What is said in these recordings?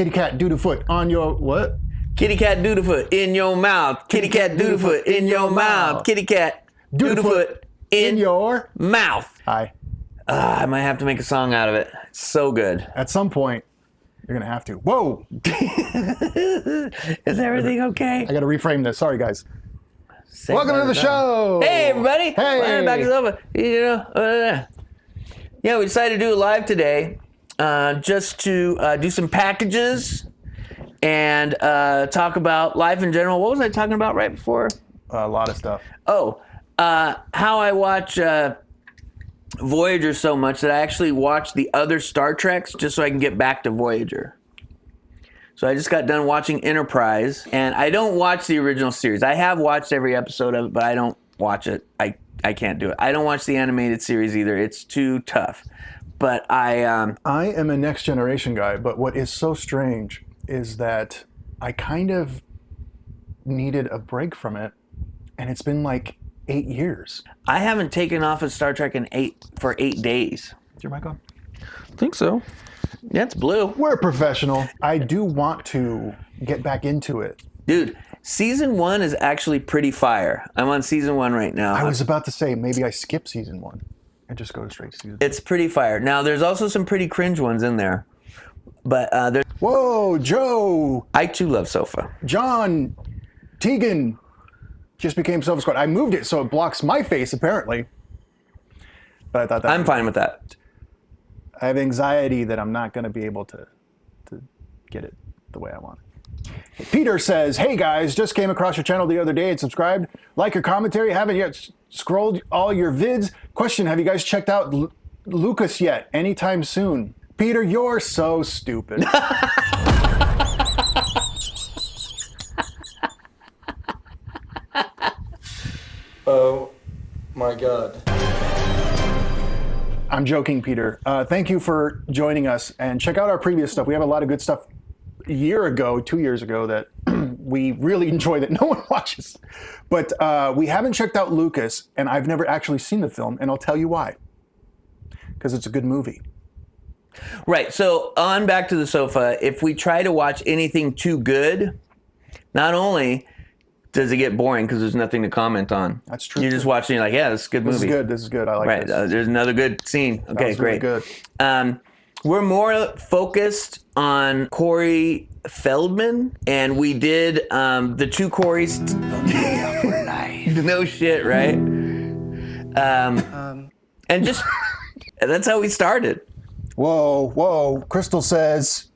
Kitty cat doodle foot on your what? Kitty cat doodle foot in your mouth. Kitty cat doodle foot in your mouth. Kitty cat doodle foot in your mouth. Hi. I might have to make a song out of it. It's so good. At some point, you're going to have to. Whoa! Is everything okay? I got to reframe this. Sorry, guys. Welcome to the show. Hey, everybody. Hey. Welcome back to the sofa. You know, yeah, we decided to do it live today just to do some packages and talk about life in general. What was I talking about right before? A lot of stuff. Oh, how I watch Voyager so much that I actually watch the other Star Treks just so I can get back to Voyager. So I just got done watching Enterprise, and I don't watch the original series. I have watched every episode of it, but I don't watch it. I can't do it. I don't watch the animated series either. It's too tough. But I am a Next Generation guy, but what is so strange is that I kind of needed a break from it, and it's been like 8 years. I haven't taken off of Star Trek for 8 days. Is your mic on? I think so. Yeah, it's blue. We're professional. I do want to get back into it. Dude, season 1 is actually pretty fire. I'm on season 1 right now. I was about to say, maybe I skip season 1 and just go straight to season 2. It's pretty fire. Now, there's also some pretty cringe ones in there. But there's... Whoa, Joe! I too love Sofa. John Tegan just became Sofa Squad. I moved it so it blocks my face, apparently. But I thought that I'm fine with that. I have anxiety that I'm not going to be able to get it the way I want it. Peter says, hey guys, just came across your channel the other day and subscribed. Like your commentary, haven't yet scrolled all your vids. Question, have you guys checked out Lucas yet? Anytime soon. Peter, you're so stupid. Oh my God. I'm joking, Peter. Thank you for joining us, and check out our previous stuff. We have a lot of good stuff a year ago, 2 years ago, that we really enjoy that no one watches. But we haven't checked out Lucas, and I've never actually seen the film, and I'll tell you why. Because it's a good movie. Right, so on Back to the Sofa, if we try to watch anything too good, not only does it get boring because there's nothing to comment on. That's true. You're just watching, you're like, yeah, this is a good movie. This is good. I like right, this. There's another good scene. Okay, That was great. really good. We're more focused on Corey Feldman, and we did the two Corys. No shit, right? And just, that's how we started. Whoa. Crystal says,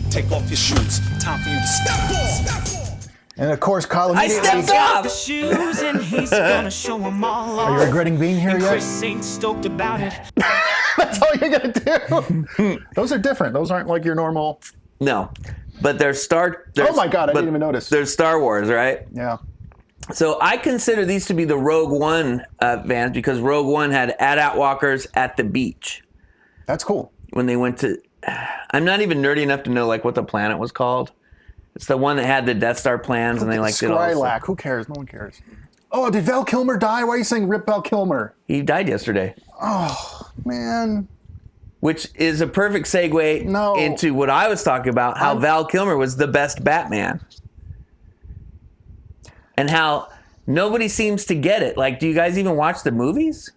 take off your shoes. Time for you to step off. and of course, Colin. I stepped off! The shoes and he's gonna show them all off. Are you regretting being here And yet? Chris ain't stoked about it. That's all you're gonna do. Those are different. Those aren't like your normal. No, but there's Oh my God, I didn't even notice. There's Star Wars, right? Yeah. So I consider these to be the Rogue One vans because Rogue One had AT-AT walkers at the beach That's cool. when they went to. I'm not even nerdy enough to know like what the planet was called. It's the one that had the Death Star plans and they like did all this stuff. Skylac. Who cares? No one cares. Oh, did Val Kilmer die? Why are you saying rip Val Kilmer? He died yesterday, Man. which is a perfect segue No. into what I was talking about. How Val Kilmer was the best Batman, and how nobody seems to get it. Like, do you guys even watch the movies?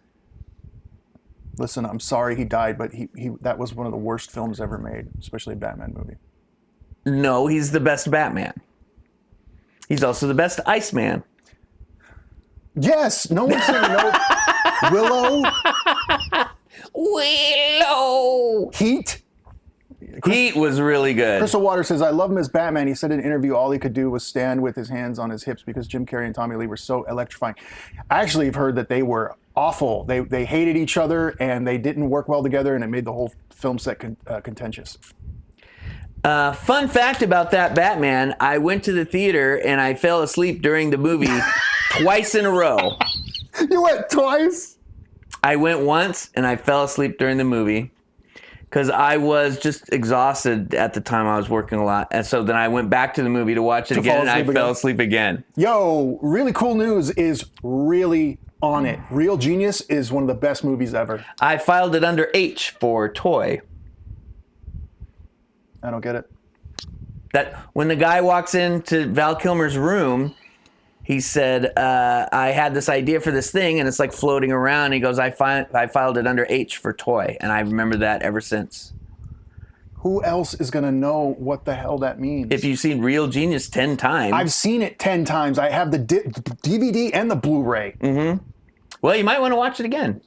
Listen, I'm sorry he died, but he that was one of the worst films ever made, especially a Batman movie. No, he's the best Batman. He's also the best Iceman. Yes, no one's saying no. Willow. Heat. Heat was really good. Crystal Water says, I love him as Batman. He said in an interview all he could do was stand with his hands on his hips because Jim Carrey and Tommy Lee were so electrifying. I actually have heard that they were awful. They hated each other and they didn't work well together, and it made the whole film set contentious. Fun fact about that Batman, I went to the theater and I fell asleep during the movie twice in a row. You went twice? I went once and I fell asleep during the movie because I was just exhausted at the time. I was working a lot. And so then I went back to the movie to watch it again and I fell asleep again. Yo, really cool news is really on it. Real Genius is one of the best movies ever. I filed it under H for toy. I don't get it. That when the guy walks into Val Kilmer's room, he said, I had this idea for this thing, and it's like floating around. He goes, I filed it under H for toy, and I remember that ever since. Who else is going to know what the hell that means? If you've seen Real Genius 10 times. I've seen it 10 times. I have the DVD and the Blu-ray. Mm-hmm. Well, you might want to watch it again.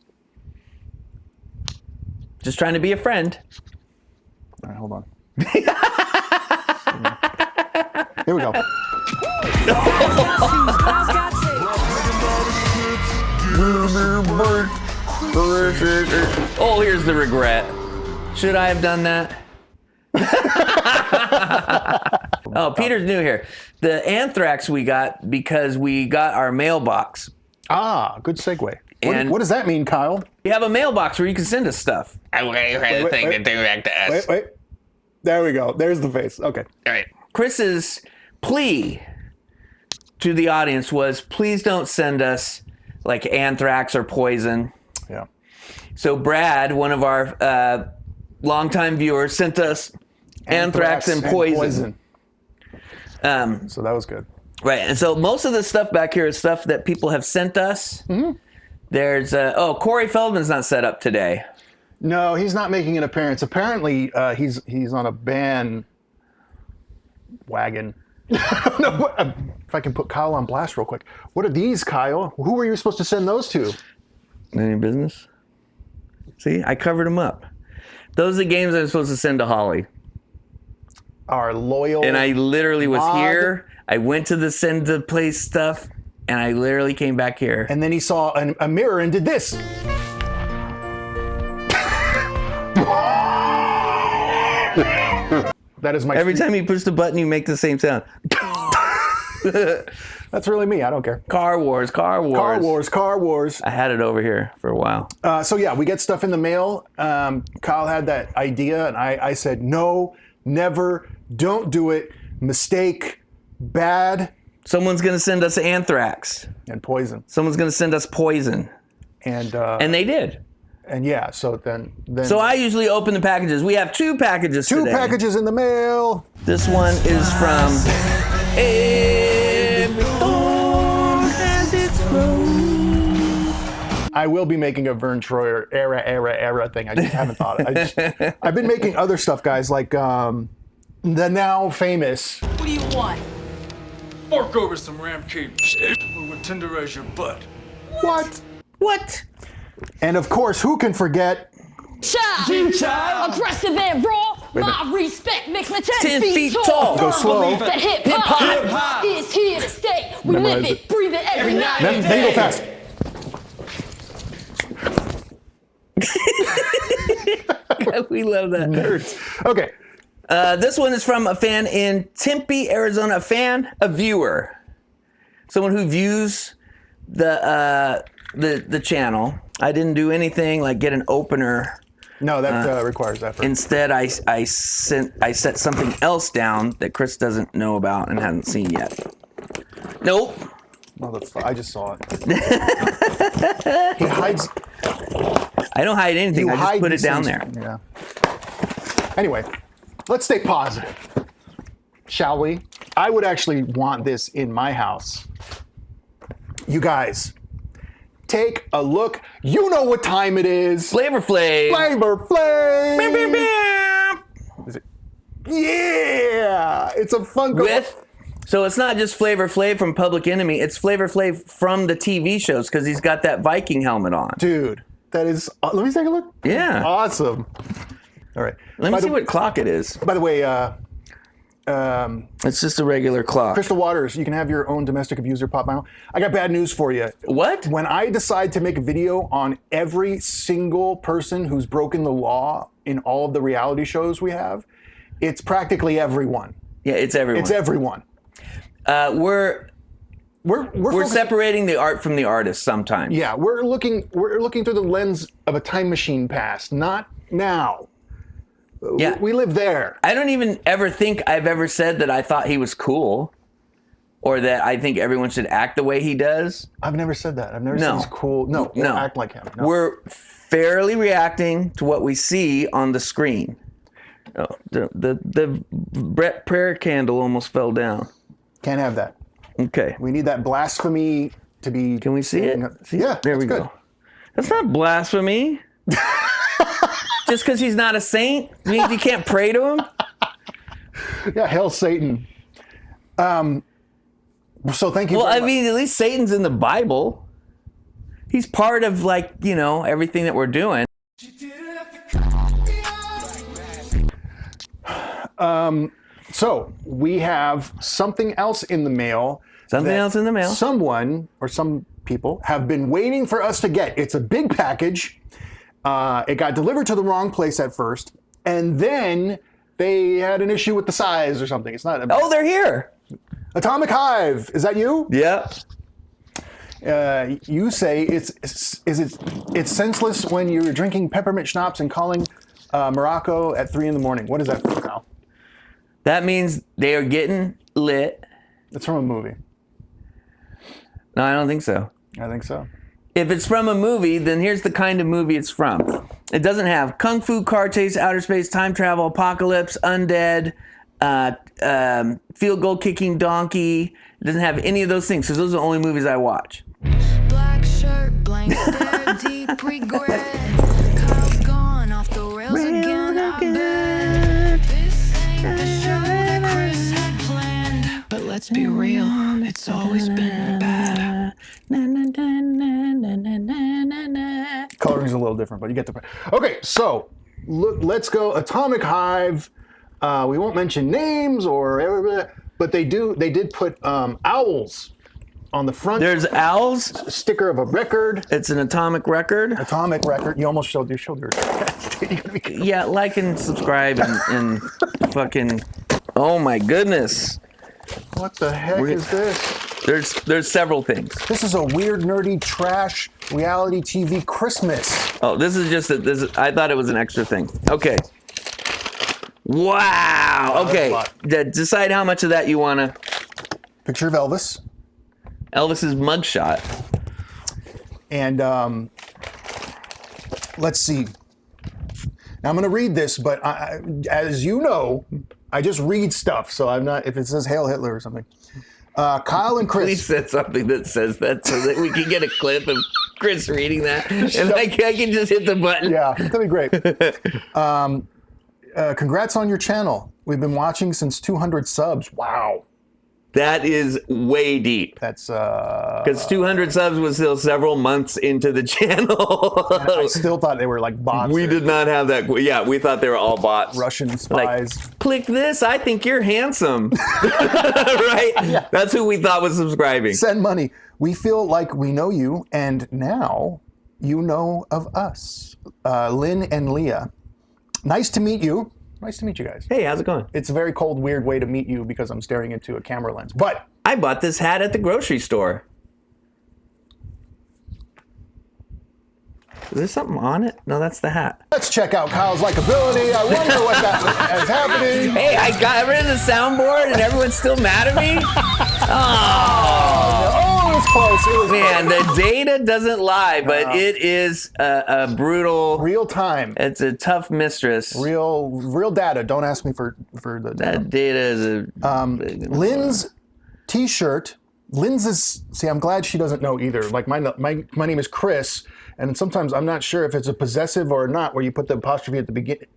Just trying to be a friend. All right, hold on. Here we go. Oh, here's the regret. Should I have done that? Oh, Peter's new here. The anthrax we got because we got our mailbox. Ah, good segue. And what does that mean, Kyle? You have a mailbox where you can send us stuff. I'm waiting for the thing to do back to us. Wait. There we go. There's the face. Okay. All right. Chris's plea to the audience was, please don't send us like anthrax or poison. Yeah. So Brad, one of our longtime viewers, sent us anthrax and poison. So that was good. Right, and so most of the stuff back here is stuff that people have sent us. Mm-hmm. There's Corey Feldman's not set up today. No, he's not making an appearance. Apparently, he's on a ban wagon. I don't know if I can put Kyle on blast real quick. What are these, Kyle? Who were you supposed to send those to? Any business? See, I covered them up. Those are the games I'm supposed to send to Holly. Our loyal. And I literally was mod. here. I went to the send to place stuff, and I literally came back here. And then he saw a mirror and did this. That is my. Every time you push the button, you make the same sound. That's really me. I don't care. Car Wars. Car Wars. I had it over here for a while. So yeah, we get stuff in the mail. Kyle had that idea, and I said, no, never, don't do it. Mistake, bad. Someone's going to send us anthrax. And poison. Someone's going to send us poison. And they did. And yeah, so then. So I usually open the packages. We have two packages today. Two packages in the mail. This one is from I will be making a Vern Troyer era thing. I just haven't thought it. I've been making other stuff, guys, like the now famous. What do you want? Fork over some ram cake shit. We would tenderize your butt. What? And of course, who can forget? Child. Aggressive and raw. My respect makes me 10 feet tall. Go slow. The hip hop is here to stay. We live it, breathe it every night. Then go fast. We love that. Nerds. Okay. This one is from a fan in Tempe, Arizona. A viewer. Someone who views the channel. I didn't do anything like get an opener. No, that requires effort. Instead, I set something else down that Chris doesn't know about and hasn't seen yet. Nope. No, I just saw it. He hides. I don't hide anything. I just put it down there. Yeah. Anyway, let's stay positive, shall we? I would actually want this in my house. You guys, take a look. You know what time it is. Flavor Flav. Flavor Flav. Is it? Yeah, it's a Funko. So it's not just Flavor Flav from Public Enemy. It's Flavor Flav from the TV shows because he's got that Viking helmet on. Dude, that is. Let me take a look. Yeah. Awesome. All right. Let me see what clock it is. By the way, it's just a regular clock. Crystal Waters, you can have your own domestic abuser pop vinyl. I got bad news for you. What? When I decide to make a video on every single person who's broken the law in all of the reality shows we have, it's practically everyone. Yeah, it's everyone. It's everyone. We're separating the art from the artist sometimes. Yeah, we're looking through the lens of a time machine past, not now. Yeah. We live there. I don't even ever think I've ever said that I thought he was cool or that I think everyone should act the way he does. I've never said that. I've never said he's cool. No, we'll act like him. No. We're fairly reacting to what we see on the screen. Oh, the Brett prayer candle almost fell down. Can't have that. Okay. We need that blasphemy to be. Can we see it? Yeah, There we good. go. That's not blasphemy. Just because he's not a saint means you can't pray to him? Yeah, hail Satan. So thank you. Well, very I much. mean, at least Satan's in the Bible. He's part of, like, you know, everything that we're doing. So we have something else in the mail. Something that else in the mail. Someone or some people have been waiting for us to get. It's a big package. It got delivered to the wrong place at first, and then they had an issue with the size or something. It's not. Oh, they're here. Atomic Hive. Is that you? Yep. You say it's senseless when you're drinking peppermint schnapps and calling Morocco at 3 a.m. What is that from, Kyle? That means they are getting lit. It's from a movie. No, I don't think so. I think so. If it's from a movie, then here's the kind of movie it's from. It doesn't have kung fu, car chase, outer space, time travel, apocalypse, undead, field goal kicking donkey. It doesn't have any of those things because those are the only movies I watch. Black shirt, blank stare, deep regret. Kyle's gone off the rails again, I bet. This ain't the show that Chris had planned. But let's be real, it's always been bad. Coloring's a little different, but you get the point. Okay, so let's go. Atomic Hive. We won't mention names but they did put owls on the front. There's owls. Sticker of a record. It's an atomic record. Atomic record. You almost showed your shoulder. Yeah, like and subscribe and fucking. Oh my goodness. What the heck is this? There's several things. This is a weird, nerdy, trash reality TV Christmas. Oh, this is just I thought it was an extra thing. Okay. Wow. Okay. Decide how much of that you want to. Picture of Elvis. Elvis's mugshot. And let's see. Now I'm going to read this, but as you know, I just read stuff, so I'm not. If it says Hail Hitler or something. Kyle and Chris. Please set something that says that so that we can get a clip of Chris reading that, and I can just hit the button. Yeah, that'd be great. Congrats on your channel. We've been watching since 200 subs. Wow. That is way deep. That's because 200 subs was still several months into the channel. I still thought they were like bots. We did not have that. Yeah, we thought they were all bots. Russian spies. Like, click this. I think you're handsome. Right? Yeah. That's who we thought was subscribing. Send money. We feel like we know you, and now you know of us. Lynn and Leah. Nice to meet you. Nice to meet you guys. Hey, how's it going? It's a very cold, weird way to meet you because I'm staring into a camera lens. But I bought this hat at the grocery store. Is there something on it? No, that's the hat. Let's check out Kyle's Likeability. I wonder what that is happening. Hey, I got rid of the soundboard and everyone's still mad at me? Oh, it was close. It was man, close. the data doesn't lie, but it is a brutal... Real time. It's a tough mistress. Real data. Don't ask me for the data. That data is a... Lynn's t-shirt. Lynn's is... See, I'm glad she doesn't know either. Like, my name is Chris, and sometimes I'm not sure if it's a possessive or not, where you put the apostrophe at the beginning.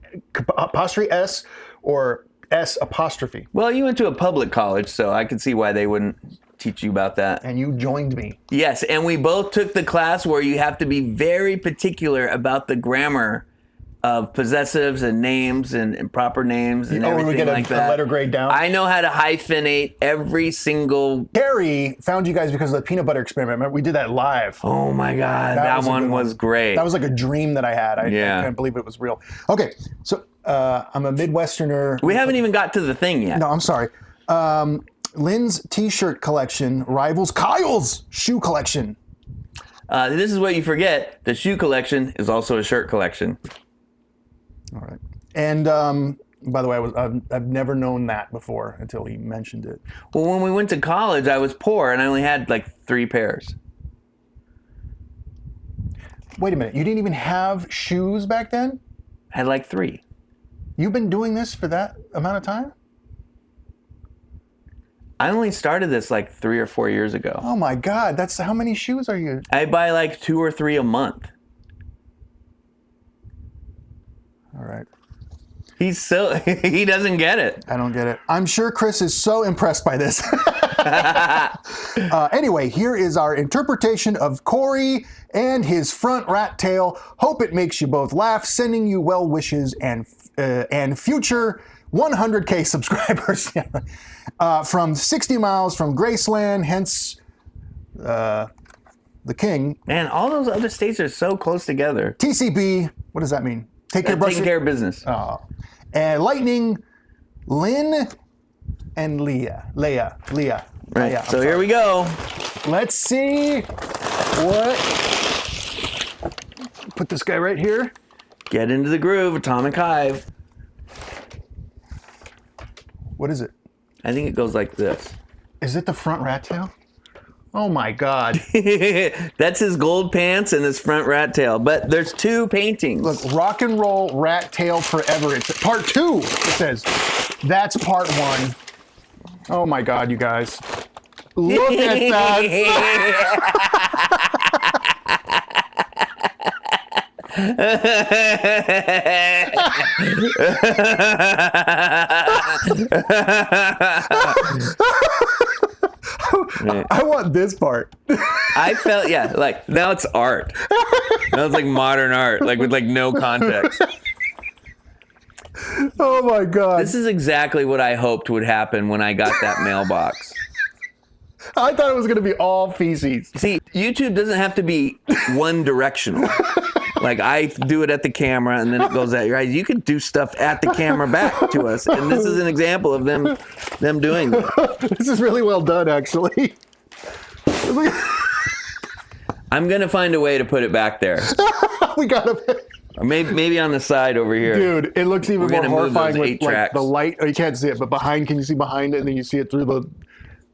Apostrophe S or S apostrophe. Well, you went to a public college, so I could see why they wouldn't teach you about that. And you joined me. Yes, and we both took the class where you have to be very particular about the grammar of possessives and names and proper names and everything we get like that. A letter grade down. I know how to hyphenate every single... Carrie found you guys because of the peanut butter experiment. Remember, we did that live. Oh my God, that one was great. That was like a dream that I had. I can't believe it was real. Okay, so I'm a Midwesterner. We haven't even got to the thing yet. No, I'm sorry. Lynn's t-shirt collection rivals Kyle's shoe collection. This is what you forget. The shoe collection is also a shirt collection. All right. And by the way, I've never known that before until he mentioned it. Well, when we went to college, I was poor and I only had like 3 pairs. Wait a minute. You didn't even have shoes back then? I had like 3. You've been doing this for that amount of time? I only started this like 3 or 4 years ago. Oh my God, that's how many shoes are you? I buy like 2 or 3 a month. All right. He doesn't get it. I don't get it. I'm sure Chris is so impressed by this. Anyway, here is our interpretation of Corey and his front rat tail. Hope it makes you both laugh. Sending you well wishes and future 100K subscribers. From 60 miles from Graceland, hence the king. Man, all those other states are so close together. TCB, what does that mean? Take care, Taking care of business. Oh. And Lightning, Lynn, and Leah. Right. So here we go. Let's see what. Put this guy right here. Get into the groove, Atomic Hive. What is it? I think it goes like this. Is it the front rat tail? Oh my God. That's his gold pants and his front rat tail. But there's 2 paintings. Look, rock and roll rat tail forever. It's part 2, it says. That's part 1. Oh my God, you guys. Look at I want this part. I felt, like now it's art. Now it's like modern art, like with like no context. Oh my God. This is exactly what I hoped would happen when I got that mailbox. I thought it was going to be all feces. See, YouTube doesn't have to be one directional. Like I do it at the camera and then it goes at your eyes. You can do stuff at the camera back to us. And this is an example of them doing that. This is really well done, actually. I'm going to find a way to put it back there. We got to... Or maybe on the side over here. Dude, it looks even more horrifying with like, the light. Oh, you can't see it, but behind, can you see behind it? And then you see it through the...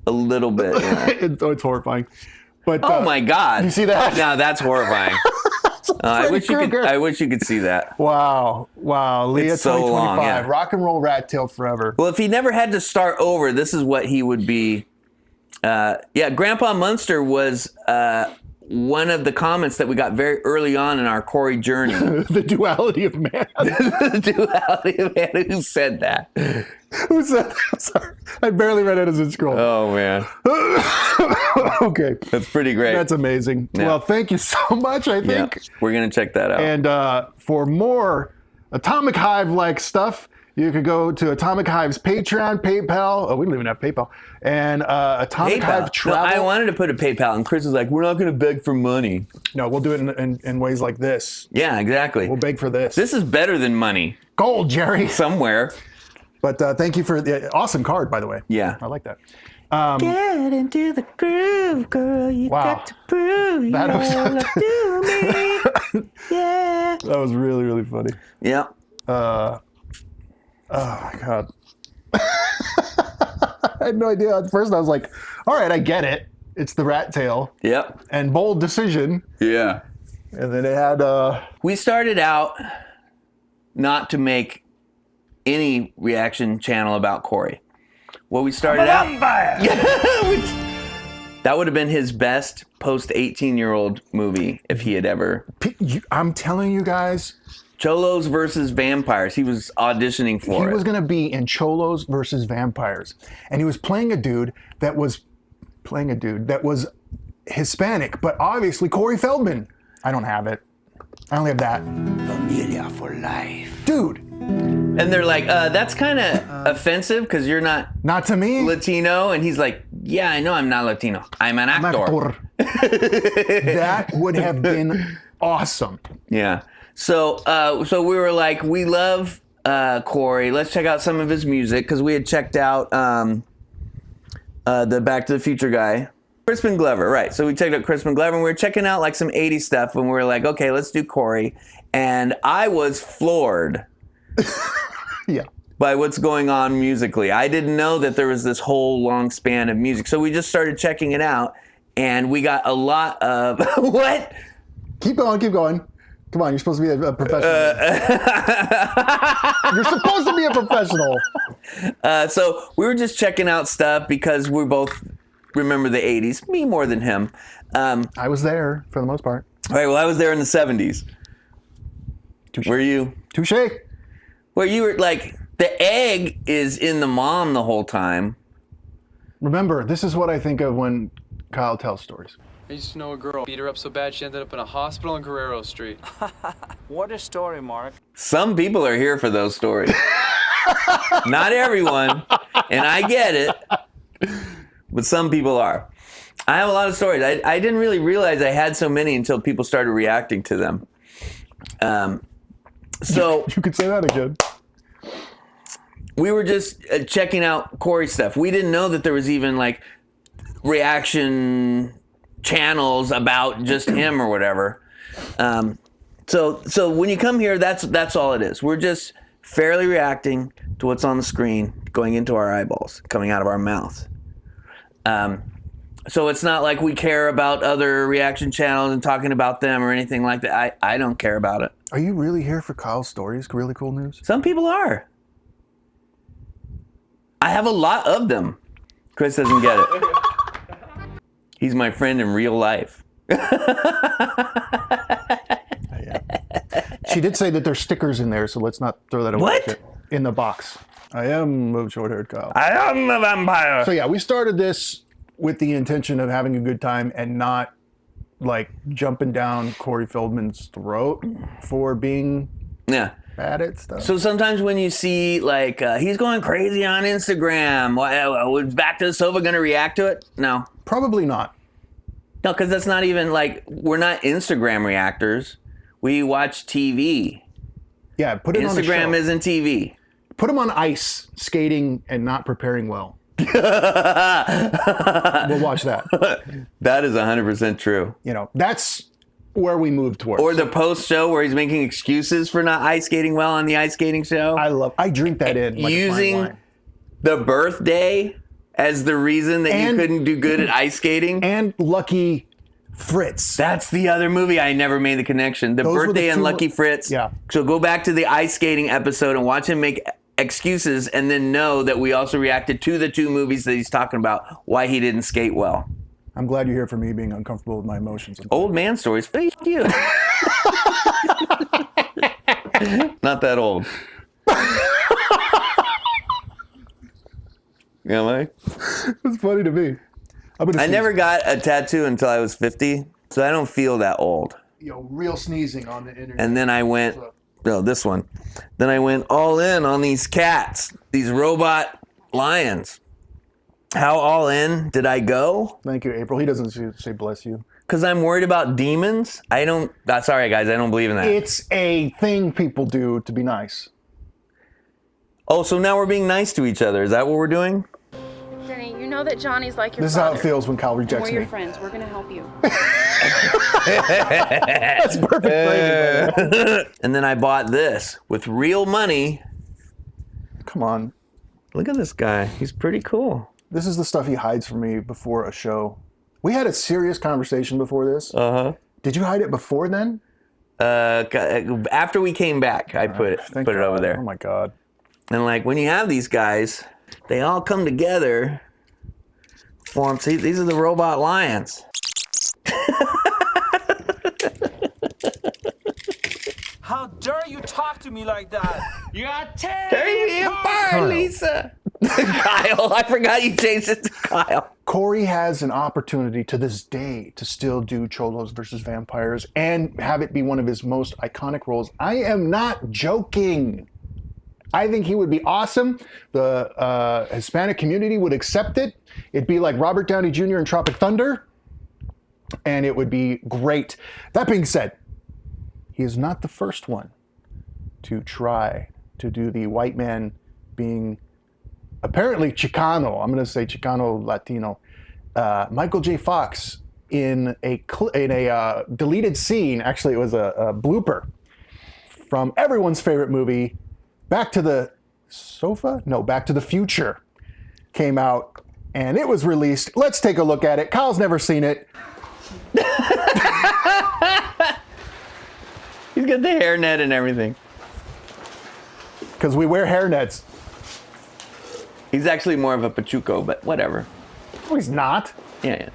A little bit, yeah. It's horrifying. But oh my God. You see that? No, that's horrifying. I wish you could see that. Wow. Leah It's so 2025. long, yeah. Rock and roll rat tail forever. Well, if he never had to start over, this is what he would be. Grandpa Munster was one of the comments that we got very early on in our Corey journey. The duality of man. The duality of man. Who said that? Who said that? I'm sorry. I barely read it as it scrolled. Oh, man. Okay. That's pretty great. That's amazing. Yeah. Well, thank you so much, I think. Yeah, we're going to check that out. And for more Atomic Hive-like stuff, you could go to Atomic Hive's Patreon, PayPal. Oh, we don't even have PayPal. And Atomic Hive Travel. No, I wanted to put a PayPal, and Chris was like, we're not going to beg for money. No, we'll do it in ways like this. Yeah, exactly. We'll beg for this. This is better than money. Gold, Jerry. Somewhere. But thank you for the awesome card, by the way. Yeah. I like that. Get into the groove, girl. You Wow. got to prove you That was- wanna do me. Yeah. That was really, really funny. Yeah. Oh, my God. I had no idea. At first, I was like, all right, I get it. It's the rat tail. Yep. And bold decision. Yeah. And then it had... We started out not to make any reaction channel about Corey. Well, we started out... That would have been his best post-18-year-old movie if he had ever... I'm telling you guys... Cholos versus Vampires. He was auditioning for it. He was going to be in Cholos versus Vampires. And he was playing a dude that was Hispanic, but obviously Corey Feldman. I don't have it. I only have that. Familia for life. Dude. And they're like, that's kind of offensive because you're not to me. Latino. And he's like, yeah, I know I'm not Latino. I'm an actor. That would have been awesome. Yeah. So we were like, we love Corey. Let's check out some of his music because we had checked out the Back to the Future guy, Crispin Glover. Right. So we checked out Crispin Glover and we were checking out like some 80s stuff and we were like, okay, let's do Corey. And I was floored. Yeah. By what's going on musically. I didn't know that there was this whole long span of music. So we just started checking it out and we got a lot of what? Keep going. Come on, you're supposed to be a professional. You're supposed to be a professional. So we were just checking out stuff because we both remember the 80s. Me more than him. I was there for the most part. All right, well, I was there in the 70s. Touche. Were you? Touche. Well, you were like, the egg is in the mom the whole time. Remember, this is what I think of when Kyle tells stories. I used to know a girl. Beat her up so bad she ended up in a hospital on Guerrero Street. What a story, Mark. Some people are here for those stories. Not everyone, and I get it, but some people are. I have a lot of stories. I didn't really realize I had so many until people started reacting to them. So You could say that again. we were just checking out Corey's stuff. We didn't know that there was even like reaction channels about just him or whatever. So when you come here, that's all it is. We're just fairly reacting to what's on the screen, going into our eyeballs, coming out of our mouths. So it's not like we care about other reaction channels and talking about them or anything like that. I don't care about it. Are you really here for Kyle's stories? Really cool news? Some people are. I have a lot of them. Chris doesn't get it. He's my friend in real life. She did say that there's stickers in there, so let's not throw that away. What? In the box. I am a short-haired Kyle. I am a vampire. So yeah, we started this with the intention of having a good time and not like jumping down Corey Feldman's throat for being Yeah. bad at stuff. So sometimes when you see like he's going crazy on Instagram, was Back to the Sofa going to react to it? No. Probably not. No, because that's not even like, we're not Instagram reactors. We watch TV. Yeah, put it on a Instagram show. isn't TV. Put him on ice, skating and not preparing well. We'll watch that. That is 100% true. You know, that's where we move towards. Or the post show where he's making excuses for not ice skating well on the ice skating show. I drink that in like a fine Using wine. the birthday as the reason that you couldn't do good at ice skating. And Lucky Fritz. That's the other movie I never made the connection. The Those were the birthday and two- Lucky Fritz. Yeah. So go back to the ice skating episode and watch him make excuses and then know that we also reacted to the two movies that he's talking about, why he didn't skate well. I'm glad you're here for me being uncomfortable with my emotions. Old man stories. F you. Not that old. Am I? It's funny to me. I never got a tattoo until I was 50, so I don't feel that old. Real sneezing on the internet. And then I went, this one. Then I went all in on these cats, these robot lions. How all in did I go? Thank you, April. He doesn't say bless you. Because I'm worried about demons. Sorry guys, I don't believe in that. It's a thing people do to be nice. Oh, so now we're being nice to each other. Is that what we're doing? Jenny, you know that Johnny's like your This is father. how it feels when Kyle rejects We're me. your friends. We're gonna help you. That's perfect phrasing. And then I bought this with real money. Come on. Look at this guy. He's pretty cool. This is the stuff he hides from me before a show. We had a serious conversation before this. Uh-huh. Did you hide it before then? After we came back, I put it over there. Oh my God. And like when you have these guys, they all come together. See, these are the robot lions. How dare you talk to me like that? You are Tear me apart, Lisa. Kyle, I forgot you changed it to Kyle. Corey has an opportunity to this day to still do Cholos versus Vampires and have it be one of his most iconic roles. I am not joking. I think he would be awesome. The Hispanic community would accept it. It'd be like Robert Downey Jr. in Tropic Thunder, and it would be great. That being said, he is not the first one to try to do the white man being apparently Chicano. I'm going to say Chicano Latino. Michael J. Fox in a deleted scene. Actually, it was a blooper from everyone's favorite movie, Back to the Future, came out and it was released. Let's take a look at it. Kyle's never seen it. He's got the hairnet and everything. Because we wear hairnets. He's actually more of a Pachuco, but whatever. Oh, he's not. Yeah.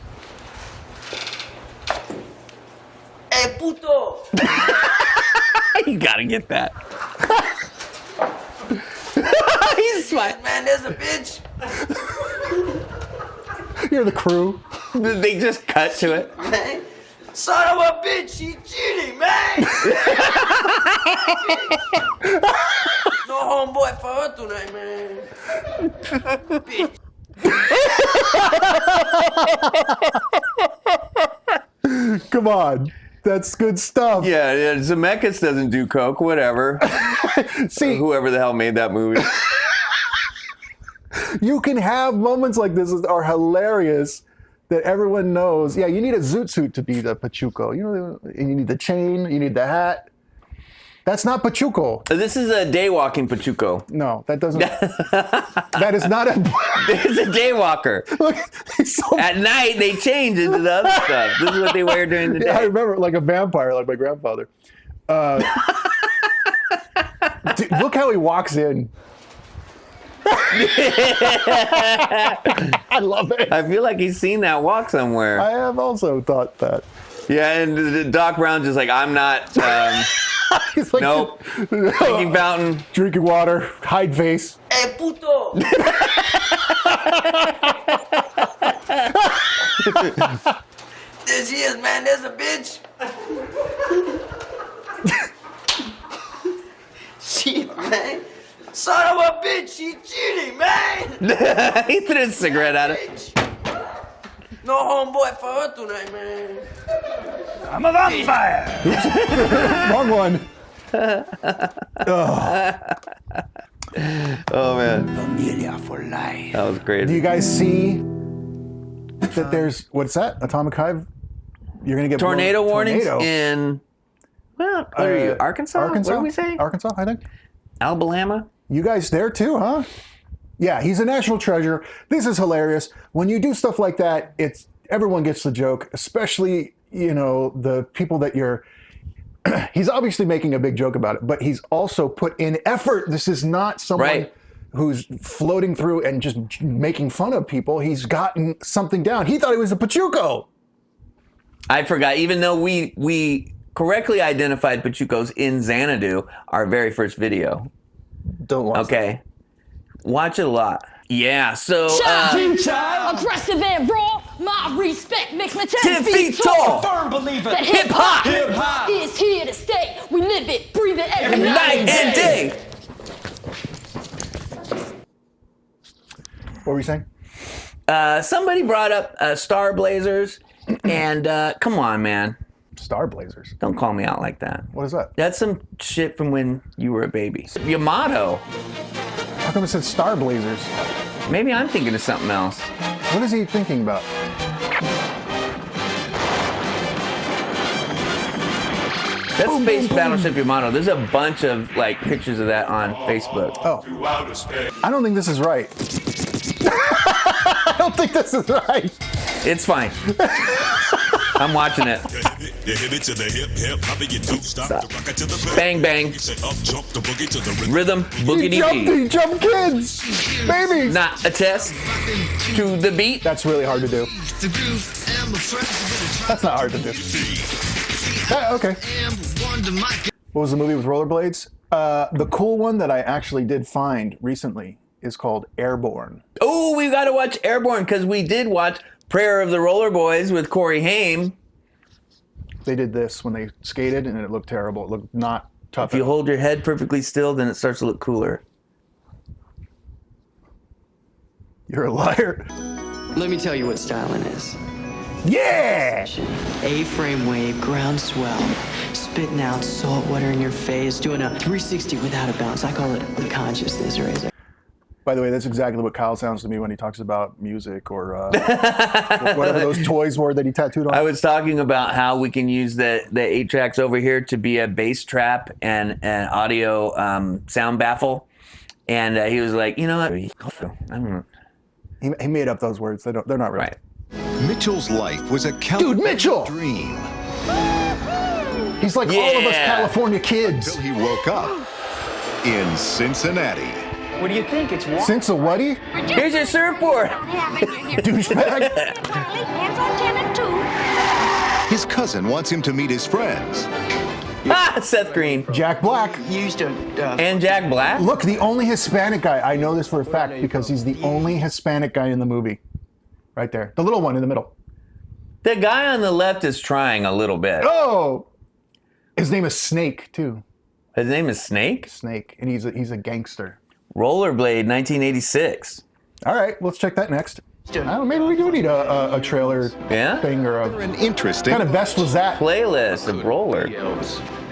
Hey, puto! You gotta get that. He's fine. Man, there's a bitch. You're the crew. They just cut to it. Man, son of a bitch, she cheating, man. No homeboy for her tonight, man. Bitch. Come on. That's good stuff. Yeah, Zemeckis doesn't do coke, whatever. See, whoever the hell made that movie. you can have moments like this that are hilarious that everyone knows. Yeah, you need a zoot suit to be the Pachuco. You know, you need the chain, you need the hat. That's not Pachuco. This is a day walking Pachuco. No, that doesn't. That is not a. It's a day walker. Look, so, at night they change into the other stuff. This is what they wear during the day. Yeah, I remember, like a vampire, like my grandfather. Dude, look how he walks in. I love it. I feel like he's seen that walk somewhere. I have also thought that. Yeah, and Doc Brown's just like, I'm not. He's like, nope. Drinking fountain. Drinking water. Hide face. Hey, puto! There she is, man. There's a bitch. Shit, man. Son of a bitch, she cheating, man. He threw a cigarette at it. No homeboy for her tonight, man. I'm a vampire. Wrong one. Oh man. Familia for life. That was crazy. Do you guys see that there's, what's that? Atomic Hive? You're going to get tornado warnings tornado. in, well, what are you, Arkansas? Arkansas? What are we saying? Arkansas, I think. Alabama? You guys there too, huh? Yeah, he's a national treasure. This is hilarious. When you do stuff like that, it's everyone gets the joke, especially, you know, the people that you're he's obviously making a big joke about it, but he's also put in effort. This is not someone who's floating through and just making fun of people. He's gotten something down. He thought he was a Pachuco. I forgot, even though we correctly identified Pachucos in Xanadu, our very first video. Don't watch Okay. Watch it a lot. Yeah, so aggressive and raw. My respect makes me 10 feet tall. Firm believer. The hip hop is here to stay. We live it, breathe it every night and day. What were you saying? Somebody brought up Star Blazers, and come on, man. Star Blazers. Don't call me out like that. What is that? That's some shit from when you were a baby. Yamato. How come it says Star Blazers? Maybe I'm thinking of something else. What is he thinking about? That's Space Battleship Yamato. There's a bunch of like pictures of that on Facebook. Oh. I don't think this is right. I don't think this is right. It's fine. I'm watching it. Bang bang. Rhythm boogity He jumped kids. Babies. Not a test to the beat. That's really hard to do. That's not hard to do. Okay. What was the movie with rollerblades? The cool one that I actually did find recently is called Airborne. Oh, we got to watch Airborne because we did watch Prayer of the Roller Boys with Corey Haim. They did this when they skated and it looked terrible. It looked not tough. If you hold your head perfectly still, then it starts to look cooler. You're a liar. Let me tell you what styling is. Yeah! A-frame wave, ground swell, spitting out salt water in your face, doing a 360 without a bounce. I call it the consciousness raiser. By the way, that's exactly what Kyle sounds to me when he talks about music or whatever those toys were that he tattooed on. I was talking about how we can use the 8 tracks over here to be a bass trap and an audio sound baffle. And he was like, you know what? I don't know. He made up those words. They're not right. Mitchell's life was a counterfeit dream. He's like all of us Yeah. California kids. Until he woke up in Cincinnati. What do you think? It's water. Since a whaty? Here's your surfboard. Douchebag. His cousin wants him to meet his friends. Ah, Seth Green. Jack Black. You used to. And Jack Black. Look, the only Hispanic guy. I know this for a fact because he's the only Hispanic guy in the movie. Right there. The little one in the middle. The guy on the left is trying a little bit. Oh! His name is Snake, too. His name is Snake? Snake. And he's a gangster. Rollerblade, 1986. All right, let's check that next. I don't know, maybe we do need a trailer thing or An interesting. What kind of vest was that? Playlist of Roller.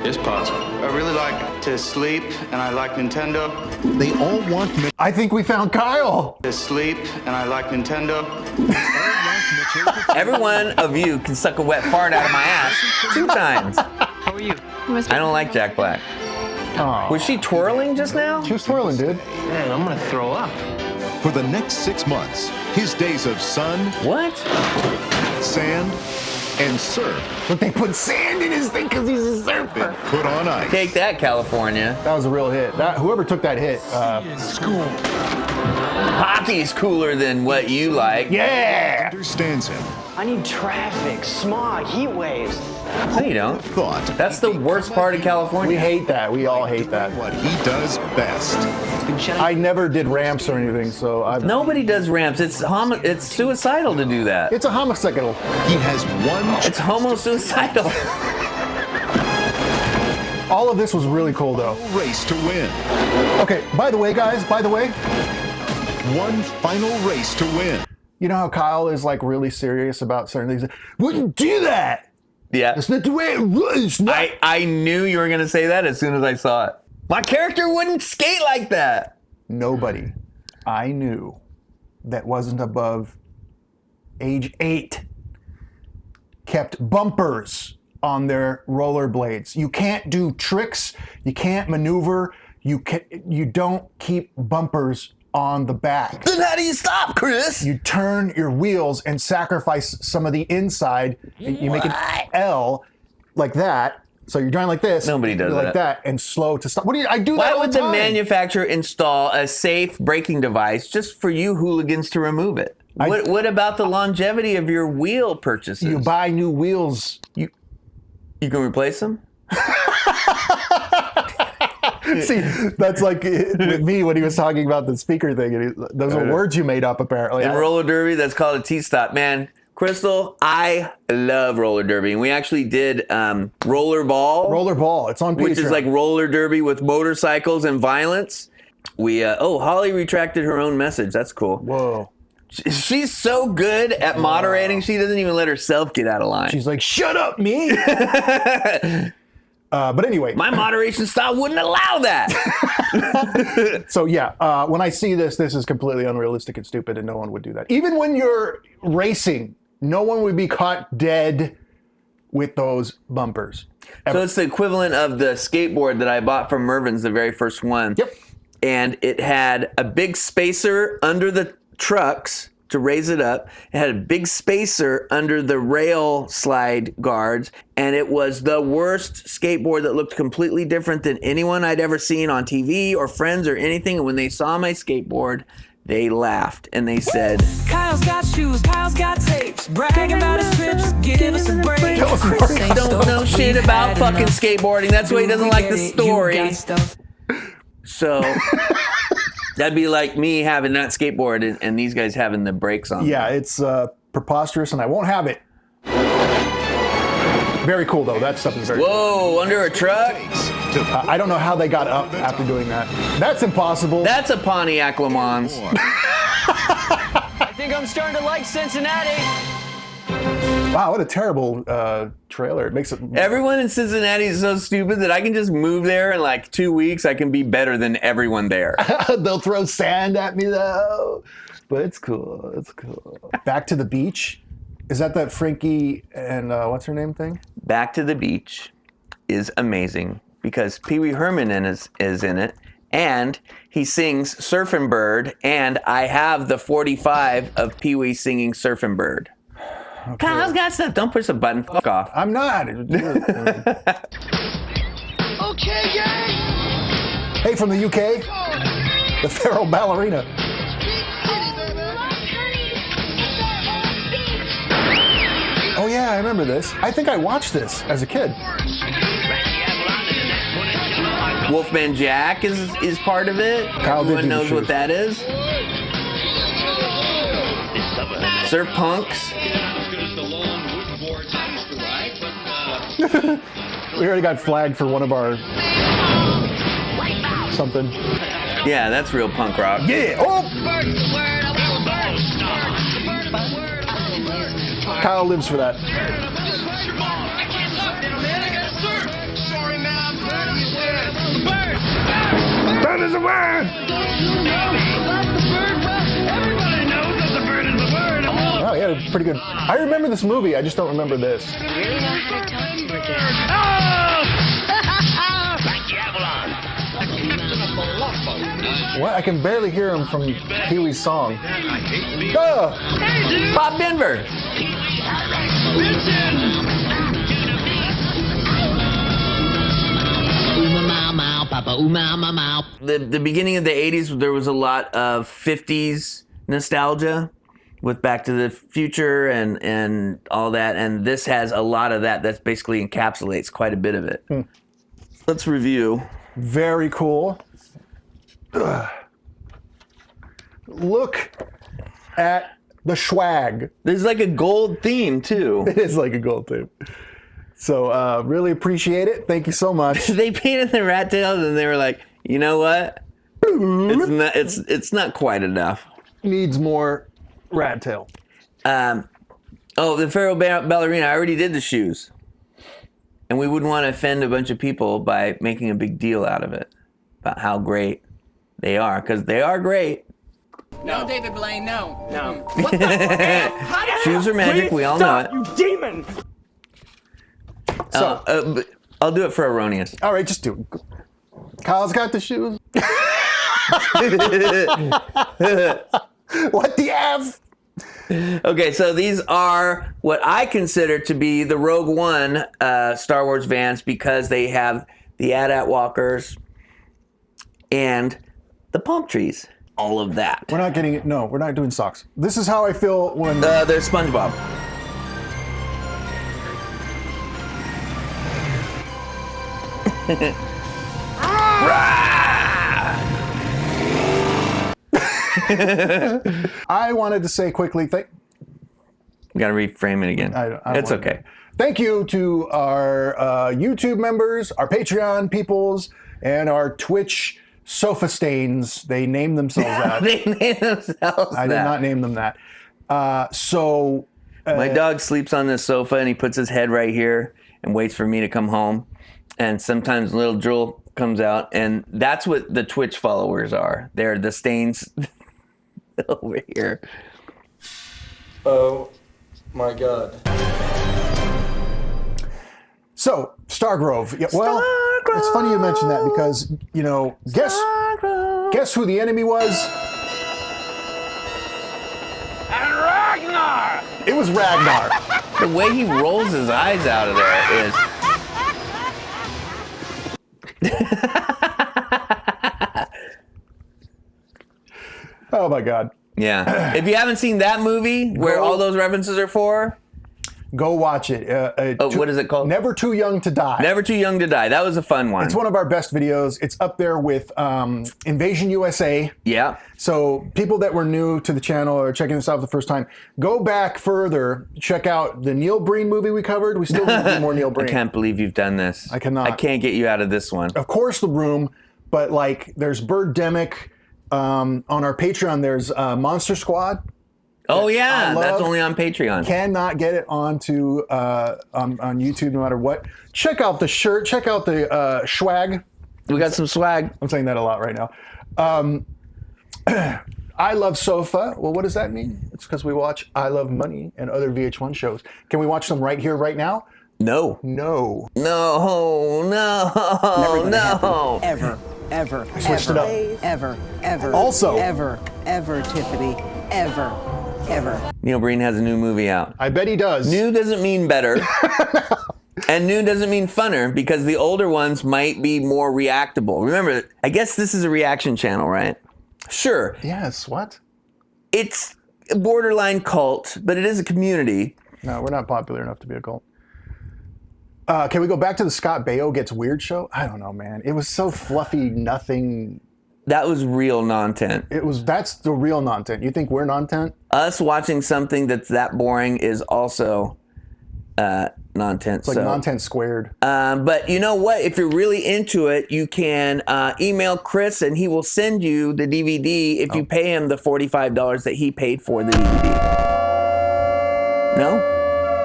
It's possible. I really like to sleep, and I like Nintendo. They all want I think we found Kyle. To sleep, and I like Nintendo. Every one of you can suck a wet fart out of my ass 2 times. How are you? I don't like Jack Black. Oh. Was she twirling just now? She was twirling, dude. Man, I'm gonna throw up. For the next 6 months, his days of sun, What? sand, and surf But they put sand in his thing because he's a been surfer. put on ice. Take that, California. That was a real hit. Whoever took that hit. Hockey's cooler than what you like. Yeah! Understands him. I need traffic, smog, heat waves. No, you don't. Thought That's the worst part of We California. hate that. We all hate that. what he does best. I never did ramps or anything, so I've. Nobody does ramps. It's suicidal to do that. It's a homicidal. He has one It's homo-suicidal. All of this was really cool, though. race to win. Okay, by the way, guys, One final race to win. you know how Kyle is like really serious about certain things? Wouldn't do that! Yeah. That's not the way it was. I knew you were going to say that as soon as I saw it. My character wouldn't skate like that. Nobody I knew that wasn't above age 8 kept bumpers on their rollerblades. You can't do tricks. You can't maneuver. You don't keep bumpers on the back. Then how do you stop, Chris? You turn your wheels and sacrifice some of the inside. You make an L like that. So you're driving like this. Nobody does like that and slow to stop. What do you? I do that Why all would the the time. manufacturer install a safe braking device just for you hooligans to remove it? What about the longevity of your wheel purchases? You buy new wheels. You can replace them? See, that's like with me when he was talking about the speaker thing. And those are words you made up, apparently. In roller derby, that's called a T-stop. Man, Crystal, I love roller derby. And we actually did roller ball. Roller ball. It's on Patreon. Which is like roller derby with motorcycles and violence. Holly retracted her own message. That's cool. Whoa. She's so good at moderating, she doesn't even let herself get out of line. She's like, shut up, me. But anyway. My moderation style wouldn't allow that. So yeah, when I see this is completely unrealistic and stupid and no one would do that. Even when you're racing, no one would be caught dead with those bumpers. Ever. So it's the equivalent of the skateboard that I bought from Mervin's, the very first one. Yep. And it had a big spacer under the trucks to raise it up. It had a big spacer under the rail slide guards, and it was the worst skateboard that looked completely different than anyone I'd ever seen on TV or friends or anything. And when they saw my skateboard, they laughed and they said, Kyle's got shoes, Kyle's got tapes, bragging about his trips, give us a break. Chris don't know shit about fucking skateboarding. That's why he doesn't like the story. So that'd be like me having that skateboard and these guys having the brakes on. Yeah, it's preposterous and I won't have it. Very cool though. That stuff is very cool. Under a truck? I don't know how they got up after doing that. That's impossible. That's a Pontiac Le Mans. I think I'm starting to like Cincinnati. Wow, what a terrible trailer. It makes it... Everyone in Cincinnati is so stupid that I can just move there in like 2 weeks. I can be better than everyone there. They'll throw sand at me though. But it's cool. It's cool. Back to the Beach. Is that Frankie and what's her name thing? Back to the Beach is amazing because Pee Wee Herman is in it. And he sings Surfin' Bird. And I have the 45 of Pee Wee singing Surfin' Bird. Kyle's got stuff. Don't push the button. Fuck off. I'm not. Okay, gang. Hey, from the UK, the feral ballerina. Oh yeah, I remember this. I think I watched this as a kid. Wolfman Jack is part of it. Kyle Everyone knows what that is. Surf Punks. We already got flagged for one of our something. Yeah, that's real punk rock. Yeah. Oh. Kyle lives for that. Bird is a word. Oh, yeah, pretty good. I remember this movie. I just don't remember this. What? I can barely hear him from Pee-wee's song. Bob Denver. The beginning of the 80s, there was a lot of 50s nostalgia with Back to the Future and all that, and this has a lot of that. That basically encapsulates quite a bit of it. Let's review. Very cool. Ugh. Look at the swag. There's like a gold theme too. It is like a gold theme. So really appreciate it. Thank you so much. They painted the rat tails and they were like, you know what? It's not quite enough. Needs more rat tail. Oh, the feral ballerina. I already did the shoes. And we wouldn't want to offend a bunch of people by making a big deal out of it about how great they are, because they are great. No, David Blaine, no. No. What the fuck? Shoes are magic. We all know it. You demon! So, but I'll do it for Erroneous. All right, just do it. Kyle's got the shoes. What the F? Okay, so these are what I consider to be the Rogue One Star Wars Vans, because they have the AT-AT walkers and the palm trees. All of that. We're not getting it. No, we're not doing socks. This is how I feel when... They're SpongeBob. I wanted to say quickly, We gotta reframe it again. It's okay. Thank you to our YouTube members, our Patreon peoples, and our Twitch sofa stains. They named themselves that. They named themselves I did not name them that. My dog sleeps on this sofa and he puts his head right here and waits for me to come home. And sometimes little Jewel comes out, and that's what the Twitch followers are. They're the stains over here. Oh my God. So, Stargrove. Yeah, well, Stargrove. It's funny you mention that because, you know, guess who the enemy was? And Ragnar! It was Ragnar. The way he rolls his eyes out of there is... Oh my God. Yeah. If you haven't seen that movie where all those references are for, go watch it. what is it called? Never Too Young to Die. Never Too Young to Die. That was a fun one. It's one of our best videos. It's up there with Invasion USA. Yeah. So people that were new to the channel or checking this out for the first time, go back further, check out the Neil Breen movie we covered. We still need to do more Neil Breen. I can't believe you've done this. I cannot. I can't get you out of this one. Of course, The Room, but like there's Birdemic. On our Patreon, there's Monster Squad. Oh yeah, that's only on Patreon. Cannot get it onto on YouTube no matter what. Check out the shirt. Check out the swag. We got some swag. I'm saying that a lot right now. I Love Sofa. Well, what does that mean? It's because we watch I Love Money and other VH1 shows. Can we watch them right here, right now? No. No. No. No. No. Ever. Switched it up. Ever. Also. Ever, Tiffany. Ever. ever. Neil Breen has a new movie out. I bet he does. New doesn't mean better. And new doesn't mean funner, because the older ones might be more reactable. Remember, I guess this is a reaction channel, right? Sure. Yes, what? It's a borderline cult, but it is a community. No, we're not popular enough to be a cult. Can we go back to the Scott Baio Gets Weird show? I don't know, man. It was so fluffy, nothing. That was real non-tent. That's the real non-tent. You think we're non-tent? Us watching something that's that boring is also non-tent. It's like non-tent squared. But you know what? If you're really into it, you can email Chris and he will send you the DVD if you pay him the $45 that he paid for the DVD. No?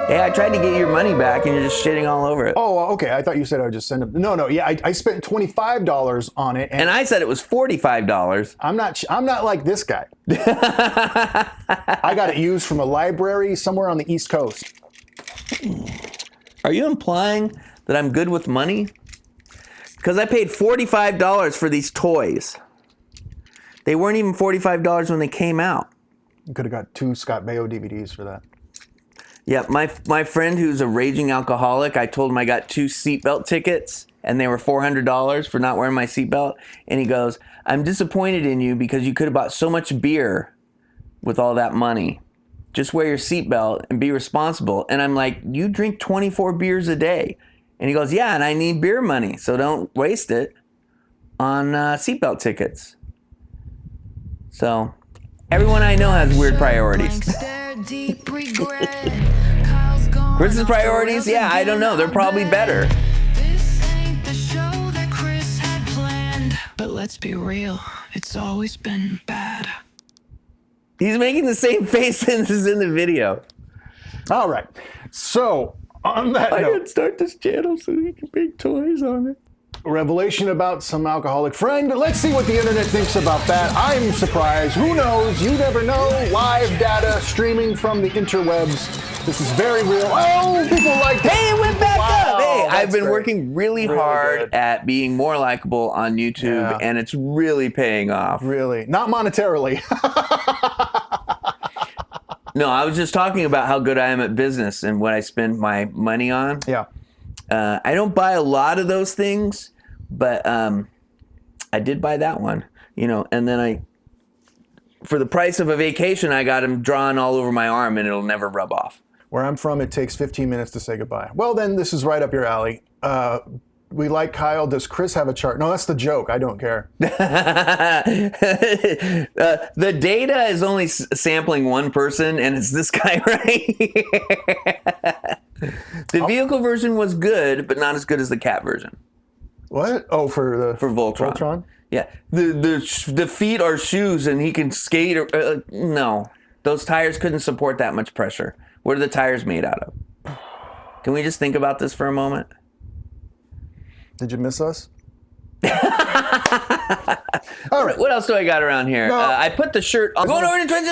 Hey, I tried to get your money back and you're just shitting all over it. Oh, okay. I thought you said I would just send him. No. Yeah, I spent $25 on it. And I said it was $45. I'm not like this guy. I got it used from a library somewhere on the East Coast. Are you implying that I'm good with money? Because I paid $45 for these toys. They weren't even $45 when they came out. You could have got 2 Scott Baio DVDs for that. Yeah, my friend who's a raging alcoholic, I told him I got 2 seatbelt tickets and they were $400 for not wearing my seatbelt. And he goes, I'm disappointed in you because you could have bought so much beer with all that money. Just wear your seatbelt and be responsible. And I'm like, you drink 24 beers a day. And he goes, yeah, and I need beer money, so don't waste it on seatbelt tickets. So everyone I know has weird priorities. Chris's priorities? Yeah, I don't know. They're probably better. But let's be real, it's always been bad. He's making the same face as in the video. All right. So, on that note, I could start this channel so we can make toys on it. Revelation about some alcoholic friend. Let's see what the internet thinks about that. I'm surprised. Who knows? You never know. Live data streaming from the interwebs. This is very real. Oh, people like that. Hey, it went back up. Hey, I've been great. working really hard good. at being more likable on YouTube, and it's really paying off. Really? Not monetarily. No, I was just talking about how good I am at business and what I spend my money on. Yeah. I don't buy a lot of those things, but I did buy that one, and then for the price of a vacation, I got them drawn all over my arm and it'll never rub off. Where I'm from, it takes 15 minutes to say goodbye. Well, then this is right up your alley. We like Kyle. Does Chris have a chart? No, that's the joke. I don't care. The data is only sampling one person, and it's this guy right here. The vehicle version was good, but not as good as the cat version. What? Oh, for Voltron. Voltron? Yeah. The feet are shoes, and he can skate. No, those tires couldn't support that much pressure. What are the tires made out of? Can we just think about this for a moment? Did you miss us? All right. What else do I got around here? No. I put the shirt on. Going over to Twitch.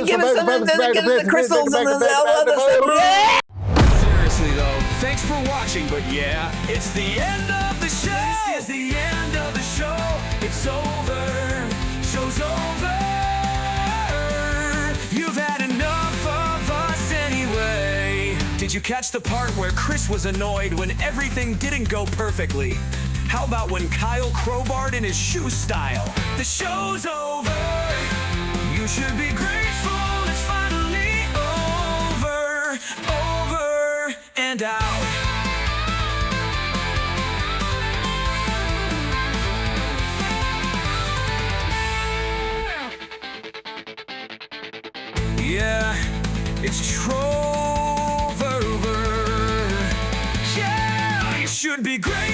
Give us some of the crystals and the Seriously though, thanks for watching, but yeah, it's the end of the show. This is the end of the show. It's over. Show's over. You've had enough of us anyway. Did you catch the part where Chris was annoyed when everything didn't go perfectly? How about when Kyle crowbarred in his shoe style? The show's over. You should be grateful it's finally over. Over and out. Yeah, it's Trover. Yeah, you should be grateful.